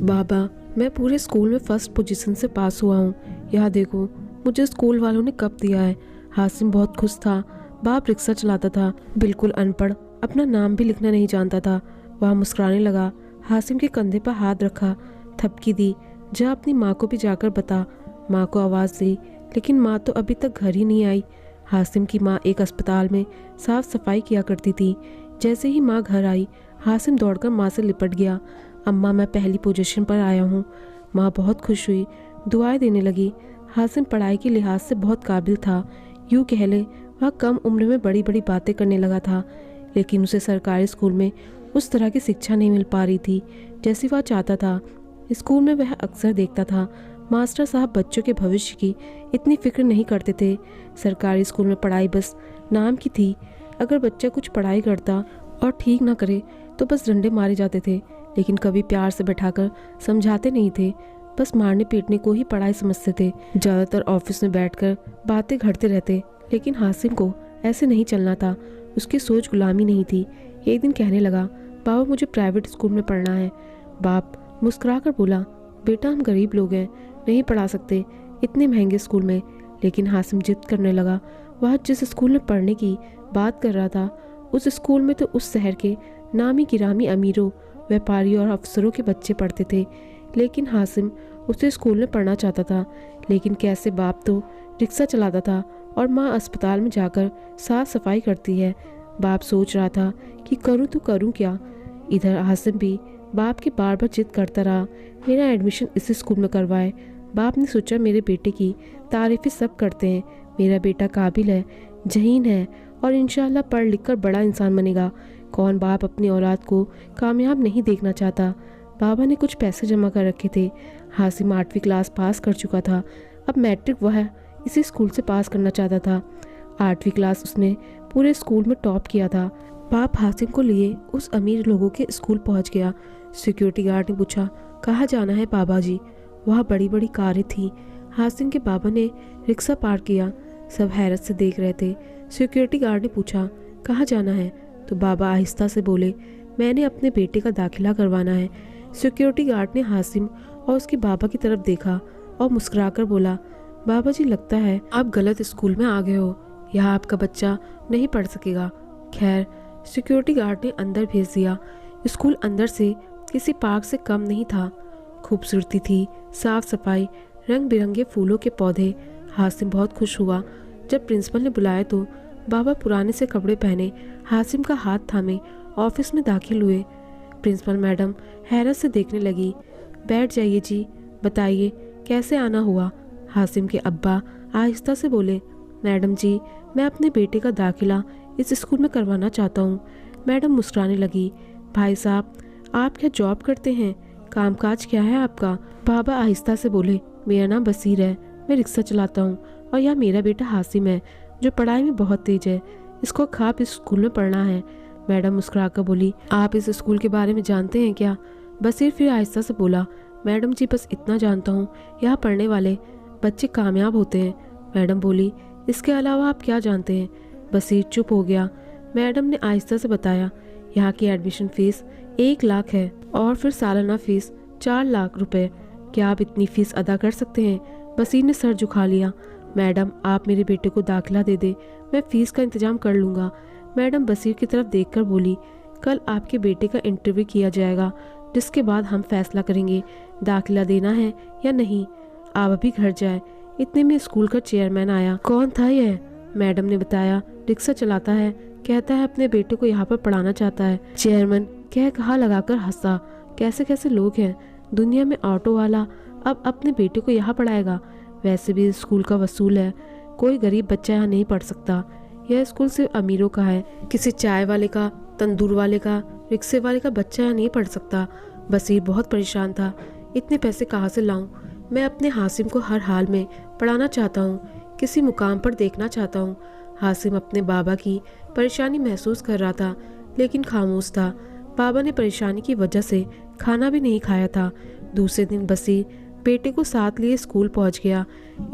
बाबा, मैं पूरे स्कूल में फर्स्ट पोजीशन से पास हुआ हूँ। यहाँ देखो, मुझे स्कूल वालों ने कप दिया है। हासिम बहुत खुश था। बाप रिक्शा चलाता था, बिल्कुल अनपढ़, अपना नाम भी लिखना नहीं जानता था। वह मुस्कुराने लगा, हासिम के कंधे पर हाथ रखा, थपकी दी, जा अपनी माँ को भी जाकर बता। माँ को आवाज़ दी, लेकिन माँ तो अभी तक घर ही नहीं आई। हासिम की माँ एक अस्पताल में साफ सफाई किया करती थी। जैसे ही माँ घर आई, हासिम दौड़कर माँ से लिपट गया। अम्मा, मैं पहली पोजीशन पर आया हूँ। माँ बहुत खुश हुई, दुआएं देने लगी। हासिम पढ़ाई के लिहाज से बहुत काबिल था। यूँ कह ले, वह कम उम्र में बड़ी बड़ी बातें करने लगा था, लेकिन उसे सरकारी स्कूल में उस तरह की शिक्षा नहीं मिल पा रही थी जैसी वह चाहता था। स्कूल में वह अक्सर देखता था, मास्टर साहब बच्चों के भविष्य की इतनी फिक्र नहीं करते थे। सरकारी स्कूल में पढ़ाई बस नाम की थी। अगर बच्चा कुछ पढ़ाई करता और ठीक ना करे तो बस डंडे मारे जाते थे, लेकिन कभी प्यार से बैठाकर समझाते नहीं थे। बस मारने पीटने को ही पढ़ाई समझते थे। ज़्यादातर ऑफिस में बैठकर बातें घड़ते रहते, लेकिन हासिम को ऐसे नहीं चलना था। उसकी सोच गुलामी नहीं थी। एक दिन कहने लगा, बाबा मुझे प्राइवेट स्कूल में पढ़ना है। बाप मुस्कुरा कर बोला, बेटा हम गरीब लोग हैं, नहीं पढ़ा सकते इतने महंगे स्कूल में। लेकिन हासिम जिद करने लगा। वह जिस स्कूल में पढ़ने की बात कर रहा था, उस स्कूल में तो उस शहर के नामी गिरामी अमीरों, व्यापारियों और अफसरों के बच्चे पढ़ते थे। लेकिन हासिम उसी स्कूल में पढ़ना चाहता था। लेकिन कैसे, बाप तो रिक्शा चलाता था और माँ अस्पताल में जाकर साफ सफाई करती है। बाप सोच रहा था कि करूँ तो करूँ क्या। इधर हासिम भी बाप की बार बार जिद करता रहा, मेरा एडमिशन इसी स्कूल में करवाए। बाप ने सोचा, मेरे बेटे की तारीफ़ें सब करते हैं, मेरा बेटा काबिल है, जहीन है और इंशाल्लाह पढ़ लिख कर बड़ा इंसान बनेगा। कौन बाप अपनी औलाद को कामयाब नहीं देखना चाहता। बाबा ने कुछ पैसे जमा कर रखे थे। हासिम 8वीं क्लास पास कर चुका था। अब मैट्रिक वह इसी स्कूल से पास करना चाहता था। 8वीं क्लास उसने पूरे स्कूल में टॉप किया था। बाप हासिम को लिए उस अमीर लोगों के स्कूल पहुंच गया। सिक्योरिटी गार्ड ने पूछा, कहाँ जाना है बाबा जी? वहाँ बड़ी बड़ी कारें थीं। हासिम के बाबा ने रिक्शा पार्क किया। सब हैरत से देख रहे थे। सिक्योरिटी गार्ड ने पूछा, कहाँ जाना है? तो बाबा आहिस्ता से बोले, मैंने अपने बेटे का दाखिला करवाना है। सिक्योरिटी गार्ड ने हासिम और उसके बाबा की तरफ देखा और मुस्कुराकर बोला, बाबा जी लगता है आप गलत स्कूल में आ गए हो, यहाँ आपका बच्चा नहीं पढ़ सकेगा। खैर, सिक्योरिटी गार्ड ने अंदर भेज दिया। स्कूल अंदर से किसी पार्क से कम नहीं था। खूबसूरती थी, साफ सफाई, रंग बिरंगे फूलों के पौधे। हासिम बहुत खुश हुआ जब प्रिंसिपल ने बुलाया तो बाबा पुराने से कपड़े पहने हासिम का हाथ थामे ऑफिस में दाखिल हुए। प्रिंसिपल मैडम हैरत से देखने लगी। बैठ जाइए जी, बताइए कैसे आना हुआ? हासिम के अब्बा आहिस्ता से बोले, मैडम जी मैं अपने बेटे का दाखिला इस स्कूल में करवाना चाहता हूँ। मैडम मुस्कुराने लगी। भाई साहब आप क्या जॉब करते हैं? कामकाज क्या है आपका? बाबा आहिस्ता से बोले, मेरा नाम बसीर है, मैं रिक्शा चलाता हूँ और यह मेरा बेटा हासिम है जो पढ़ाई में बहुत तेज है। इसको खाप इस स्कूल में पढ़ना है। मैडम मुस्कुराकर बोली, आप इस स्कूल के बारे में जानते हैं क्या? बसीर फिर आहिस्ता से बोला, मैडम जी बस इतना जानता हूँ, यहाँ पढ़ने वाले बच्चे कामयाब होते हैं। मैडम बोली, इसके अलावा आप क्या जानते हैं? बसीर चुप हो गया। मैडम ने आहिस्ता से बताया, यहाँ की एडमिशन फीस 1 लाख है और फिर सालाना फीस 4 लाख रुपए। क्या आप इतनी फीस अदा कर सकते हैं? बसीर ने सर झुका लिया। मैडम आप मेरे बेटे को दाखिला दे दे, मैं फीस का इंतजाम कर लूँगा। मैडम बसीर की तरफ देखकर बोली, कल आपके बेटे का इंटरव्यू किया जाएगा, जिसके बाद हम फैसला करेंगे दाखिला देना है या नहीं। आप अभी घर जाए। इतने में स्कूल का चेयरमैन आया। कौन था यह? मैडम ने बताया, रिक्शा चलाता है, कहता है अपने बेटे को यहाँ पर पढ़ाना चाहता है। चेयरमैन कह कहा लगाकर हंसा। कैसे कैसे लोग हैं दुनिया में। ऑटो वाला अब अपने बेटे को यहाँ पढ़ाएगा। वैसे भी स्कूल का वसूल है, कोई गरीब बच्चा यहाँ नहीं पढ़ सकता। यह स्कूल सिर्फ अमीरों का है, किसी चाय वाले का, तंदूर वाले का, रिक्शे वाले का बच्चा यहाँ नहीं पढ़ सकता। बसीर बहुत परेशान था, इतने पैसे कहाँ से लाऊं? मैं अपने हासिम को हर हाल में पढ़ाना चाहता हूँ, किसी मुकाम पर देखना चाहता हूँ। हासिम अपने बाबा की परेशानी महसूस कर रहा था, लेकिन खामोश था। बाबा ने परेशानी की वजह से खाना भी नहीं खाया था। दूसरे दिन बसीर बेटे को साथ लिए स्कूल पहुंच गया।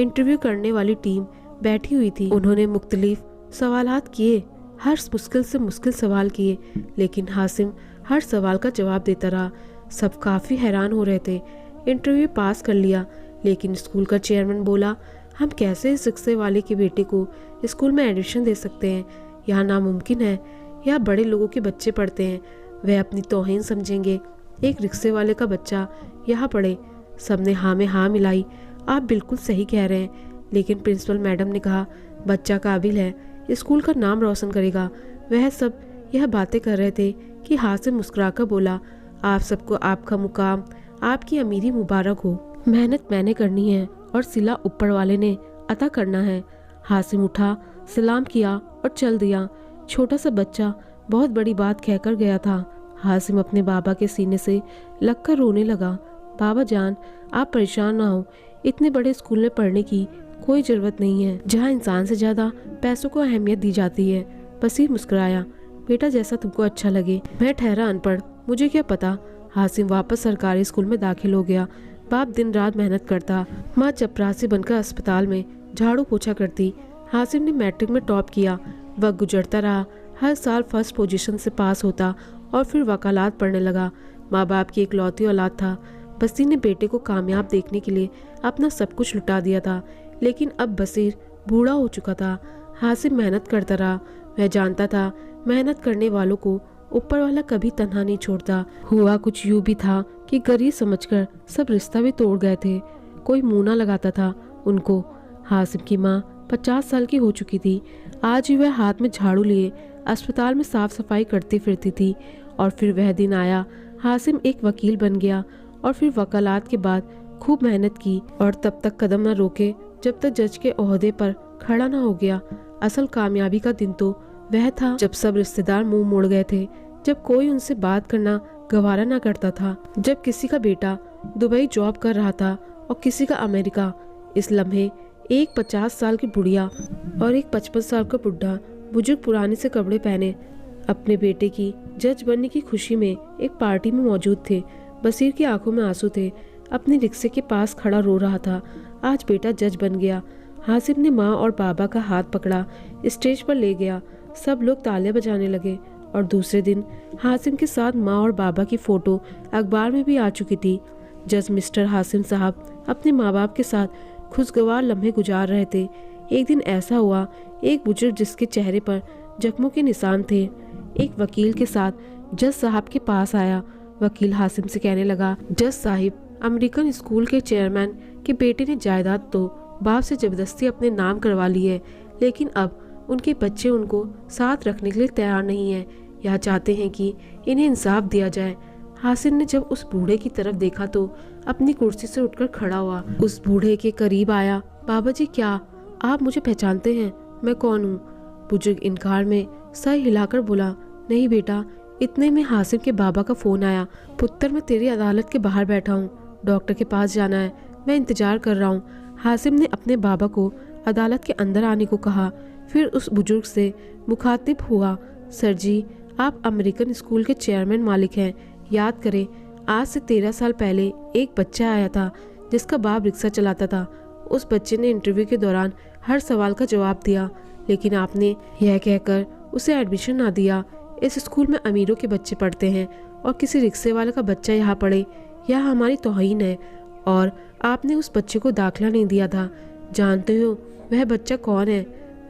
इंटरव्यू करने वाली टीम बैठी हुई थी। उन्होंने मुख्तलिफ सवालात किए, हर मुश्किल से मुश्किल सवाल किए, लेकिन हासिम हर सवाल का जवाब देता रहा। सब काफ़ी हैरान हो रहे थे। इंटरव्यू पास कर लिया, लेकिन स्कूल का चेयरमैन बोला, हम कैसे इस रिक्शे वाले के बेटे को स्कूल में एडमिशन दे सकते हैं? यहाँ नामुमकिन है। यहाँ बड़े लोगों के बच्चे पढ़ते हैं, वह अपनी तौहीन समझेंगे एक रिक्शे वाले का बच्चा यहाँ पढ़े। सबने हाँ में हाँ मिलाई। आप बिल्कुल सही कह रहे हैं, लेकिन प्रिंसिपल मैडम ने कहा, बच्चा काबिल है, स्कूल का नाम रोशन करेगा। वह सब यह बातें कर रहे थे कि हासिम मुस्कुराकर बोला, आप सबको आपका मुकाम, आपकी अमीरी मुबारक हो। मेहनत मैंने करनी है और सिला ऊपर वाले ने अता करना है। हासिम उठा, सलाम किया और चल दिया। छोटा सा बच्चा बहुत बड़ी बात कहकर गया था। हासिम अपने बाबा के सीने से लगकर रोने लगा। बाबा जान, आप परेशान ना हो, इतने बड़े स्कूल में पढ़ने की कोई ज़रूरत नहीं है, जहाँ इंसान से ज़्यादा पैसों को अहमियत दी जाती है। बसीर मुस्कुराया, बेटा जैसा तुमको अच्छा लगे, मैं ठहरा अनपढ़, मुझे क्या पता। हासिम वापस सरकारी स्कूल में दाखिल हो गया। बाप दिन रात मेहनत करता, माँ चपरासी बनकर अस्पताल में झाड़ू पोछा करती। हासिम ने मैट्रिक में टॉप किया। वक्त गुजरता रहा, हर साल फर्स्ट पोजीशन से पास होता और फिर वकालत पढ़ने लगा। माँ बाप की इकलौती औलाद था। बसीर ने बेटे को कामयाब देखने के लिए अपना सब कुछ लुटा दिया था, लेकिन अब बसीर बूढ़ा हो चुका था। हासिम मेहनत करता रहा। वह जानता था मेहनत करने वालों को ऊपर वाला कभी तन्हा नहीं छोड़ता। हुआ कुछ यूं भी था कि गरीब समझकर सब रिश्ता भी तोड़ गए थे। कोई मुंह ना लगाता था उनको। हासिम की माँ 50 साल की हो चुकी थी। आज ही वह हाथ में झाड़ू लिए अस्पताल में साफ सफाई करती फिरती थी। और फिर वह दिन आया, हासिम एक वकील बन गया और फिर वकालत के बाद खूब मेहनत की और तब तक कदम न रोके जब तक जज के ओहदे पर खड़ा न हो गया। असल कामयाबी का दिन तो वह था जब सब रिश्तेदार मुंह मोड़ गए थे, जब कोई उनसे बात करना गवारा ना करता था, जब किसी का बेटा दुबई जॉब कर रहा था और किसी का अमेरिका। इस लम्हे एक 50 साल की बुढ़िया और एक 55 साल का बुढ़ा बुजुर्ग पुराने से कपड़े पहने अपने बेटे की जज बनने की खुशी में एक पार्टी में मौजूद थे। बसीर की आंखों में आंसू थे। अपने रिक्शे के पास खड़ा रो रहा था। आज बेटा जज बन गया। हासिम ने माँ और बाबा का हाथ पकड़ा, स्टेज पर ले गया। सब लोग तालियां बजाने लगे और दूसरे दिन हासिम के साथ माँ और बाबा की फोटो अखबार में भी आ चुकी थी। जज मिस्टर हासिम साहब अपने माँ बाप के साथ खुशगवार लम्हे गुजार रहे थे। एक दिन ऐसा हुआ, एक बुजुर्ग जिसके चेहरे पर जख्मों के निशान थे, एक वकील के साथ जज साहब के पास आया। वकील हासिम से कहने लगा, जज साहिब, अमेरिकन स्कूल के चेयरमैन के बेटे ने जायदाद तो बाप से जबरदस्ती अपने नाम करवा ली है, लेकिन अब उनके बच्चे उनको साथ रखने के लिए तैयार नहीं है। यह चाहते हैं कि इन्हें इंसाफ दिया जाए। हासिम ने जब उस बूढ़े की तरफ देखा तो अपनी कुर्सी से उठकर खड़ा हुआ। उस बूढ़े के करीब आया। बाबा जी, क्या आप मुझे पहचानते हैं? मैं कौन हूँ? बुजुर्ग इनकार में सर हिलाकर बोला, नहीं बेटा। इतने में हासिम के बाबा का फोन आया, पुत्र मैं तेरी अदालत के बाहर बैठा हूँ, डॉक्टर के पास जाना है, मैं इंतजार कर रहा हूँ। हासिम ने अपने बाबा को अदालत के अंदर आने को कहा, फिर उस बुजुर्ग से मुखातिब हुआ, सर जी, आप अमेरिकन स्कूल के चेयरमैन मालिक हैं। याद करें, आज से 13 साल पहले एक बच्चा आया था जिसका बाप रिक्शा चलाता था। उस बच्चे ने इंटरव्यू के दौरान हर सवाल का जवाब दिया, लेकिन आपने यह कहकर उसे एडमिशन ना दिया। इस स्कूल में अमीरों के बच्चे पढ़ते हैं और किसी रिक्शे वाले का बच्चा यहाँ पढ़े, यह हमारी तौहीन है। और आपने उस बच्चे को दाखिला नहीं दिया था। जानते हो वह बच्चा कौन है?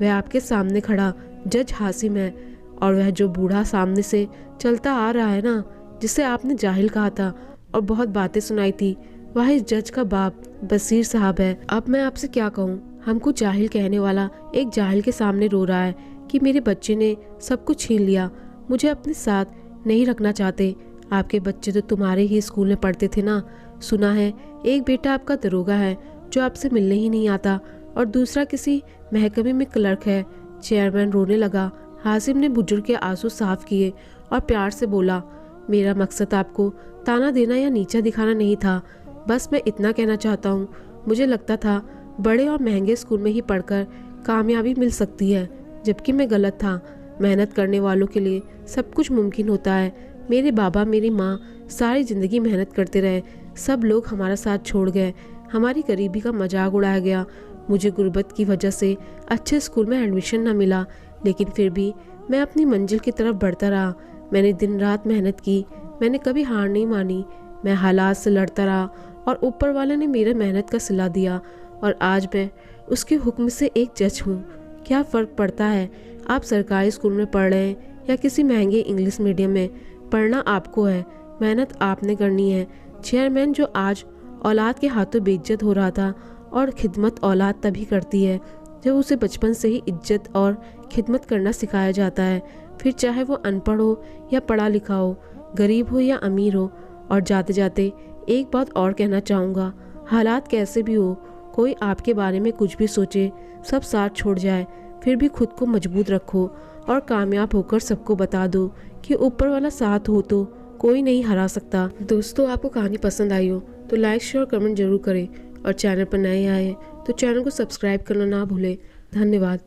वह आपके सामने खड़ा जज हासिम है। और वह जो बूढ़ा सामने से चलता आ रहा है ना, जिसे आपने जाहिल कहा था और बहुत बातें सुनाई थी, वह इस जज का बाप बसीर साहब है। अब मैं आपसे क्या कहूँ, हमको जाहिल कहने वाला एक जाहिल के सामने रो रहा है कि मेरे बच्चे ने सब कुछ छीन लिया, मुझे अपने साथ नहीं रखना चाहते। आपके बच्चे तो तुम्हारे ही स्कूल में पढ़ते थे ना। सुना है एक बेटा आपका दरोगा है जो आपसे मिलने ही नहीं आता और दूसरा किसी महकमे में क्लर्क है। चेयरमैन रोने लगा। हासिम ने बुजुर्ग के आंसू साफ किए और प्यार से बोला, मेरा मकसद आपको ताना देना या नीचा दिखाना नहीं था, बस मैं इतना कहना चाहता हूँ, मुझे लगता था बड़े और महंगे स्कूल में ही पढ़कर कामयाबी मिल सकती है, जबकि मैं गलत था। मेहनत करने वालों के लिए सब कुछ मुमकिन होता है। मेरे बाबा मेरी माँ सारी ज़िंदगी मेहनत करते रहे, सब लोग हमारा साथ छोड़ गए, हमारी गरीबी का मजाक उड़ाया गया। मुझे गुर्बत की वजह से अच्छे स्कूल में एडमिशन न मिला, लेकिन फिर भी मैं अपनी मंजिल की तरफ बढ़ता रहा। मैंने दिन रात मेहनत की, मैंने कभी हार नहीं मानी। मैं हालात से लड़ता रहा और ऊपर वाले ने मेरे मेहनत का सिला दिया और आज मैं उसके हुक्म से एक जज हूँ। क्या फ़र्क पड़ता है आप सरकारी स्कूल में पढ़ रहे हैं या किसी महंगे इंग्लिश मीडियम में, पढ़ना आपको है, मेहनत आपने करनी है। चेयरमैन जो आज औलाद के हाथों बेइज्जत हो रहा था, और खिदमत औलाद तभी करती है जब उसे बचपन से ही इज्जत और खिदमत करना सिखाया जाता है, फिर चाहे वो अनपढ़ हो या पढ़ा लिखा हो, गरीब हो या अमीर हो। और जाते जाते एक बात और कहना चाहूँगा, हालात कैसे भी हो, कोई आपके बारे में कुछ भी सोचे, सब साथ छोड़ जाए, फिर भी खुद को मजबूत रखो और कामयाब होकर सबको बता दो कि ऊपर वाला साथ हो तो कोई नहीं हरा सकता। दोस्तों, आपको कहानी पसंद आई हो तो लाइक शेयर और कमेंट जरूर करें और चैनल पर नए आए तो चैनल को सब्सक्राइब करना ना भूलें। धन्यवाद।